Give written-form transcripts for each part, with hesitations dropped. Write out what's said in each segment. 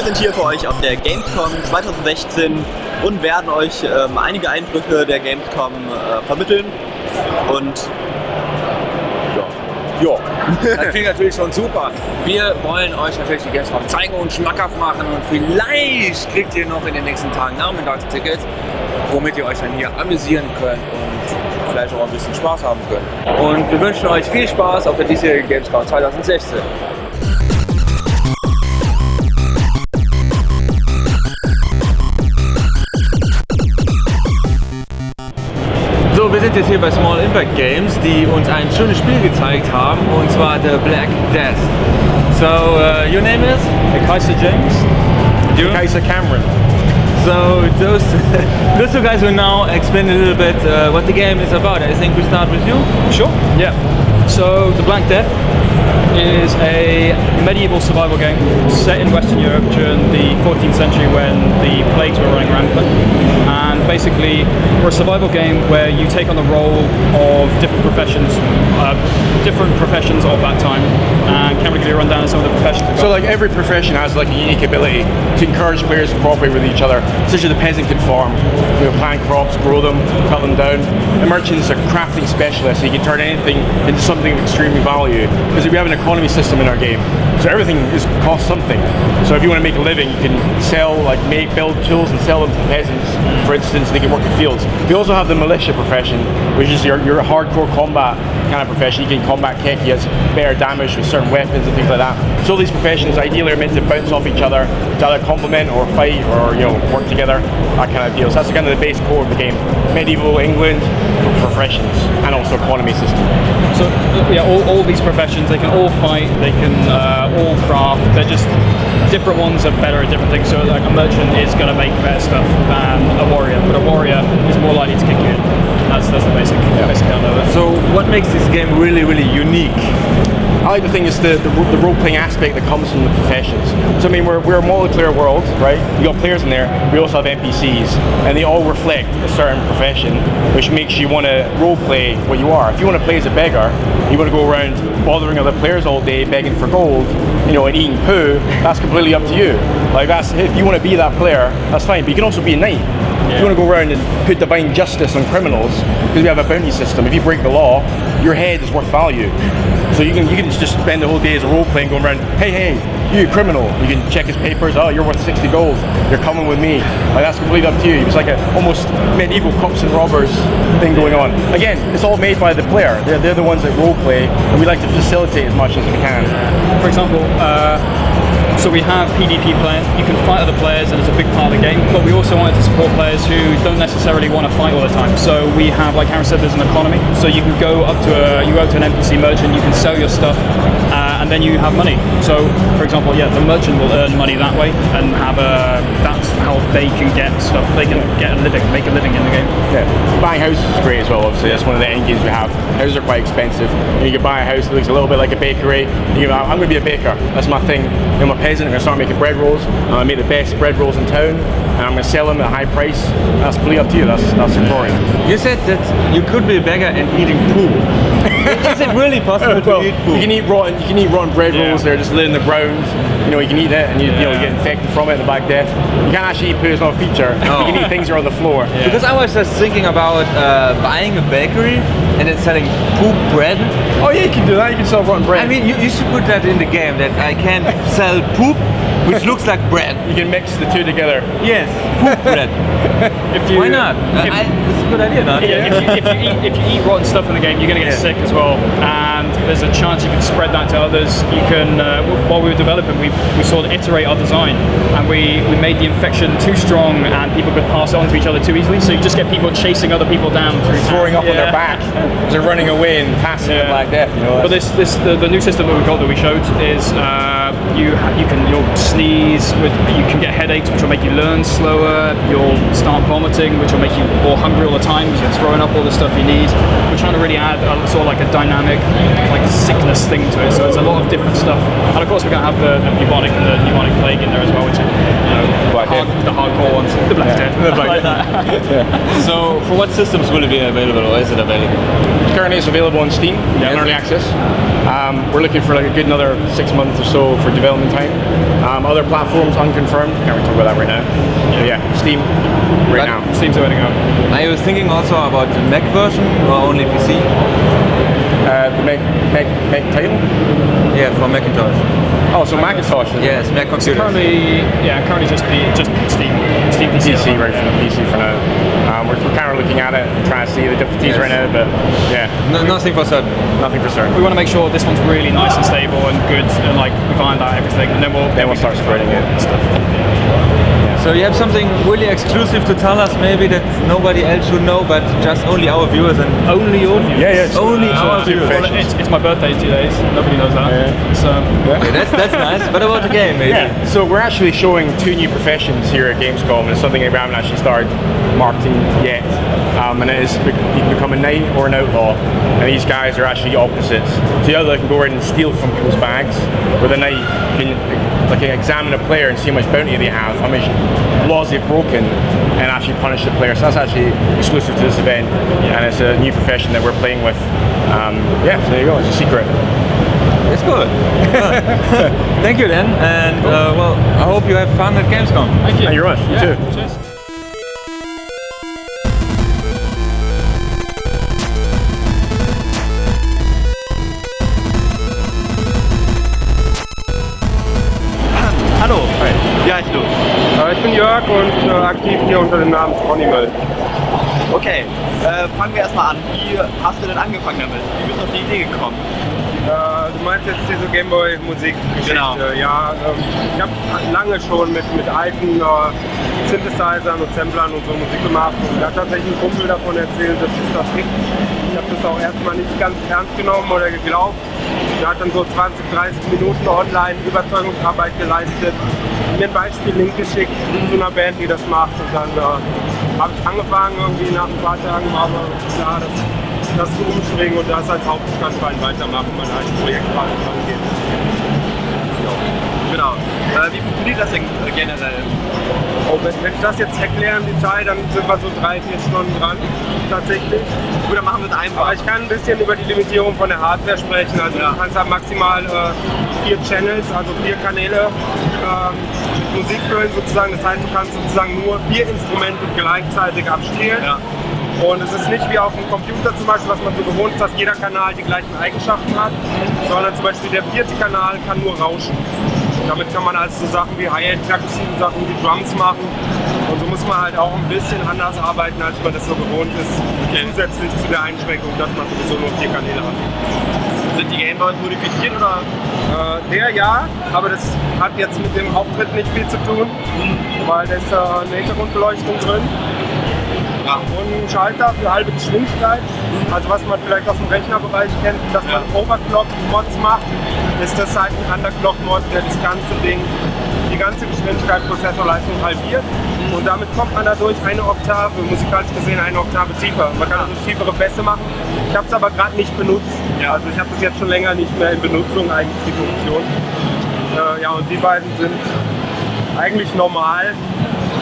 sind hier für euch auf der Gamescom 2016 und werden euch einige Eindrücke der Gamescom vermitteln. Und ja, das klingt natürlich schon super. Wir wollen euch natürlich die Gamescom zeigen und schmackhaft machen und vielleicht kriegt ihr noch in den nächsten Tagen Nachmittagstickets, womit ihr euch dann hier amüsieren könnt und vielleicht auch ein bisschen Spaß haben könnt. Und wir wünschen euch viel Spaß auf der diesjährigen Gamescom 2016. So, wir sind jetzt hier bei Small Impact Games, die uns ein schönes Spiel gezeigt haben, und zwar The Black Death. So, your name is? Kaiser James. You? Kaiser Cameron. So, those two guys will now explain a little bit what the game is about. I think we start with you. Sure. Yeah. So, The Black Death is a medieval survival game set in Western Europe during the 14th century when the plagues were running rampant. And basically, we're a survival game where you take on the role of different professions of that time. And can we give you a rundown of some of the professions? So like every profession has like a unique ability to encourage players to cooperate with each other. Essentially the peasant can farm, plant crops, grow them, cut them down. The merchants are crafting specialists, so you can turn anything into something of extremely value. Because we have an economy system in our game, so everything costs something. So if you want to make a living, you can sell, build tools and sell them to peasants, for instance, they can work in fields. We also have the militia profession, which is your hardcore combat kind of profession. You can combat kek, he has better damage with certain weapons and things like that. So these professions ideally are meant to bounce off each other to either complement or fight or work together, that kind of deal. So that's kind of the base core of the game. Medieval England professions and also economy system. So yeah, all these professions, they can all fight, they can all craft, they're just different ones are better at different things. So like a merchant is going to make better stuff than a warrior, but a warrior is more likely to kick you in. That's the basic download. So what makes this game really, really unique? I like to think it's the role-playing aspect that comes from the professions. So I mean, we're a multiplayer world, right? You got players in there, we also have NPCs, and they all reflect a certain profession, which makes you want to role-play what you are. If you want to play as a beggar, you want to go around bothering other players all day, begging for gold, and eating poo, that's completely up to you. If you want to be that player, that's fine, but you can also be a knight. If you want to go around and put divine justice on criminals, because we have a bounty system, if you break the law, your head is worth value. So you can just spend the whole day as a role playing going around, hey, you criminal. You can check his papers, oh, you're worth 60 gold, you're coming with me. That's completely up to you. It's like a almost medieval cops and robbers thing going on. Again, it's all made by the player. They're the ones that role play, and we like to facilitate as much as we can. For example, so we have PvP playing, you can fight other players and it's a big part of the game, but we also wanted to support players who don't necessarily want to fight all the time. So we have, like Aaron said, there's an economy, so you can go up to an NPC merchant, you can sell your stuff, and then you have money. So for example, the merchant will earn money that way and that's how they can get stuff, they can get a living, make a living in the game. Yeah, buying houses is great as well, obviously. That's one of the end games we have. Houses are quite expensive. You can buy a house that looks a little bit like a bakery. I'm going to be a baker, that's my thing. I'm a peasant, I'm going to start making bread rolls. I make the best bread rolls in town, and I'm going to sell them at a high price. That's completely up to you, that's Victorian. You said that you could be a beggar and eating poo. Is it really possible to eat poo? You can eat rotten bread rolls, they're just laying on the ground. You can eat it and you get infected from it, the Black Death. You can't actually eat poo, it's not a feature. You can eat things that are on the floor. Yeah. Because I was just thinking about buying a bakery and then selling poop bread. Oh yeah, you can do that, you can sell rotten bread. I mean, you should put that in the game, that I can sell poop which looks like bread. You can mix the two together. Yes, poop bread. Why not? It's a good idea, no? If you eat rotten stuff in the game, you're going to get sick as well, and there's a chance you can spread that to others. You can, while we were developing, we sort of iterate our design, and we made the infection too strong, and people could pass it on to each other too easily. So you just get people chasing other people down through throwing up on their back. They're running away and passing it like that. But the new system that we got that we showed is you'll sneeze, you can get headaches, which will make you learn slower. You'll start vomiting, which will make you more hungry all the time because you're throwing up all the stuff you need. We're trying to really add sort of like a dynamic, sickness thing to it. So there's a lot of different stuff, and of course we're going to have the bubonic and the pneumonic plague in there as well, which the hardcore ones, the Black Death, like that. So for what systems will it be available, or is it available? Currently it's available on Steam in early access. We're looking for a good another 6 months or so for development time. Other platforms unconfirmed. Can't really talk about that right now. But yeah, Steam right now. Steam's the way to go. I was thinking also about the Mac version or only PC. The Mac title? Yeah, for Macintosh. Oh, so Macintosh. Yes, Mac computers. Currently just Steam PC. PC, right, from the PC for now. We're kind of looking at it and trying to see the difficulties right now, but yeah. Nothing for certain. Nothing for certain. We want to make sure this one's really nice and stable and good, and like we've ironed out everything, and then we'll start spreading it and stuff. So you have something really exclusive to tell us, maybe that nobody else should know, but just only our viewers and only your viewers. Yeah, it's only our viewers. Well, it's my birthday in 2 days. Nobody knows that. Yeah. So okay, that's nice. But about the game, maybe. Yeah. So we're actually showing 2 new professions here at Gamescom, and it's something that we haven't actually started marketing yet. And it is you can become a knight or an outlaw, and these guys are actually opposites. So the outlaw can go around and steal from people's bags, where the knight can examine a player and see how much bounty they have, how much laws they've broken, and actually punish the player. So that's actually exclusive to this event, and it's a new profession that we're playing with. Yeah, so there you go, it's a secret. It's good. Thank you then, and well, I hope you have fun at Gamescom. thank you. Thank you very much. You too. Cheers. Hallo, wie heißt du? Ich bin Jörg und aktiv hier unter dem Namen Tronimel. Okay, fangen wir erstmal an. Wie hast du denn angefangen damit? Wie bist du auf die Idee gekommen? Du meinst jetzt diese Gameboy-Musikgeschichte? Genau. Ja, ich habe lange schon mit alten Synthesizern und Samplern und so Musik gemacht. Und da hat tatsächlich ein Kumpel davon erzählt, dass es das gibt. Ich habe das auch erstmal nicht ganz ernst genommen oder geglaubt. Er hat dann so 20, 30 Minuten online Überzeugungsarbeit geleistet, mir ein Beispiel-Link geschickt zu einer Band, die das macht. Und dann habe ich angefangen, irgendwie nach ein paar Tagen war aber klar, das zu umschwingen und das als Hauptbestandteil weitermachen, mein eigenes Projekt gerade angeht. Genau. Wie funktioniert das denn generell? Oh, wenn ich das jetzt erkläre im Detail, dann sind wir so 3, 4 Stunden dran, tatsächlich. Gut, dann machen wir es einfach. Aber ich kann ein bisschen über die Limitierung von der Hardware sprechen. Also du kannst halt maximal 4 Channels, also 4 Kanäle mit Musik füllen sozusagen. Das heißt, du kannst sozusagen nur 4 Instrumente gleichzeitig abspielen. Ja. Und es ist nicht wie auf dem Computer zum Beispiel, was man so gewohnt ist, dass jeder Kanal die gleichen Eigenschaften hat, sondern zum Beispiel der 4. Kanal kann nur rauschen. Damit kann man also so Sachen wie Hi-Hat, perkussive Sachen wie Drums machen. Und so muss man halt auch ein bisschen anders arbeiten, als man das so gewohnt ist. Okay. Zusätzlich zu der Einschränkung, dass man sowieso nur 4 Kanäle hat. Sind die Gameboys modifiziert oder? Der ja, aber das hat jetzt mit dem Auftritt nicht viel zu tun, weil da ist eine Hintergrundbeleuchtung drin. Ja. Und ein Schalter für halbe Geschwindigkeit. Also was man vielleicht aus dem Rechnerbereich kennt, dass man Overclock-Mods macht, ist das halt ein Underclock-Mod, der das ganze Ding, die ganze Geschwindigkeit, Prozessorleistung halbiert. Und damit kommt man dadurch eine Oktave, musikalisch gesehen eine Oktave tiefer. Man kann also tiefere Bässe machen. Ich habe es aber gerade nicht benutzt. Ja. Also ich habe das jetzt schon länger nicht mehr in Benutzung, eigentlich die Funktion. Ja, und die beiden sind eigentlich normal.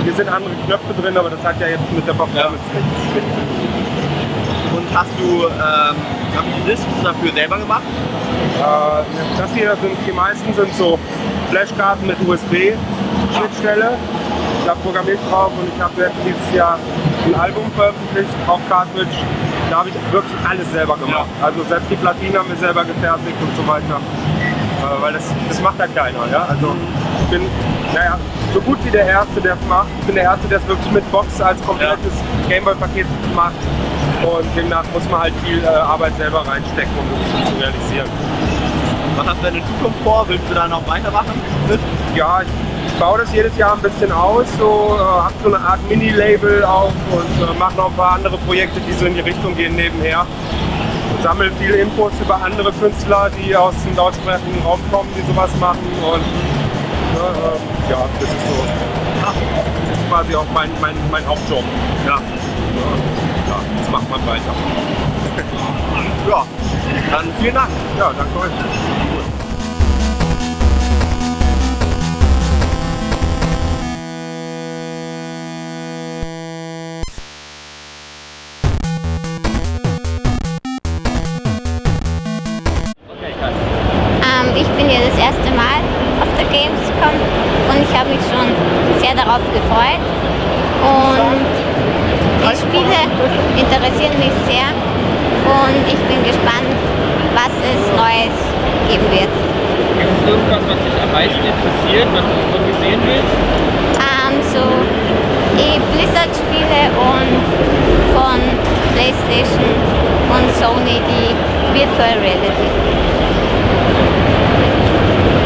Hier sind andere Knöpfe drin, aber das hat ja jetzt mit der Performance nichts. Und hast du die Discs dafür selber gemacht? Das hier die meisten sind so Flashkarten mit USB-Schnittstelle. Da programmiert drauf und ich habe jetzt dieses Jahr ein Album veröffentlicht auf Cartridge. Da habe ich wirklich alles selber gemacht. Ja. Also selbst die Platinen haben wir selber gefertigt und so weiter. Weil das macht ja keiner. Ja? Also ich bin so gut wie der Erste, der es macht. Ich bin der Erste, der es wirklich mit Box als komplettes Gameboy-Paket macht. Und demnach muss man halt viel Arbeit selber reinstecken, um das zu realisieren. Was hast du denn in Zukunft vor? Willst du da noch weitermachen? Ja, ich baue das jedes Jahr ein bisschen aus, habe so eine Art Mini-Label auch und mache noch ein paar andere Projekte, die so in die Richtung gehen nebenher. Und sammle viele Infos über andere Künstler, die aus dem deutschsprachigen Raum kommen, die sowas machen. Und ja, das ist so. Das ist quasi auch mein Hauptjob. Ja, das macht man weiter. Ja, dann vielen Dank. Ja, danke euch. Ich bin hier das erste Mal der Gamescom und ich habe mich schon sehr darauf gefreut. Und die Spiele interessieren mich sehr und ich bin gespannt, was es Neues geben wird. Gibt es irgendwas, was dich am meisten interessiert, was du wirklich sehen willst? So die Blizzard-Spiele und von PlayStation und Sony die Virtual Reality.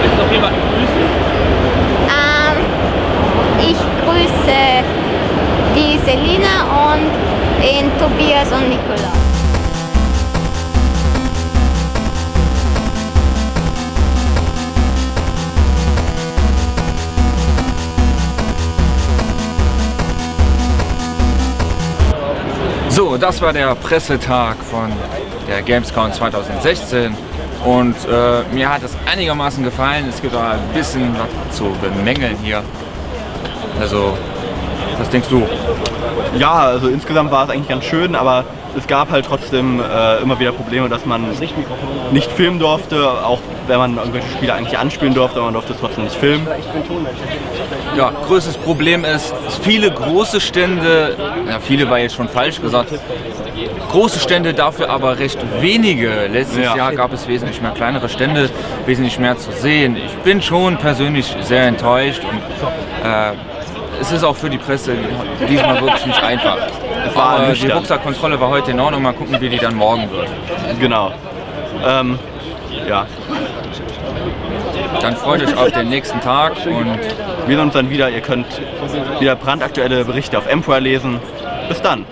Willst du noch jemanden grüßen? Ich grüße die Selina und den Tobias und Nikolaus. So, das war der Pressetag von der Gamescom 2016 und mir hat es einigermaßen gefallen. Es gibt aber ein bisschen was zu bemängeln hier. Also, was denkst du? Ja, also insgesamt war es eigentlich ganz schön, aber es gab halt trotzdem immer wieder Probleme, dass man nicht filmen durfte, auch wenn man irgendwelche Spiele eigentlich anspielen durfte, aber man durfte es trotzdem nicht filmen. Ja, größtes Problem ist, viele große Stände, ja, viele war jetzt schon falsch gesagt, große Stände, dafür aber recht wenige. Letztes Jahr gab es wesentlich mehr kleinere Stände, wesentlich mehr zu sehen. Ich bin schon persönlich sehr enttäuscht und es ist auch für die Presse diesmal wirklich nicht einfach. Aber die Rucksackkontrolle war heute in Ordnung, mal gucken, wie die dann morgen wird. Genau. Ja. Dann freut euch auf den nächsten Tag und wir sehen uns dann wieder. Ihr könnt wieder brandaktuelle Berichte auf MPOAI lesen. Bis dann.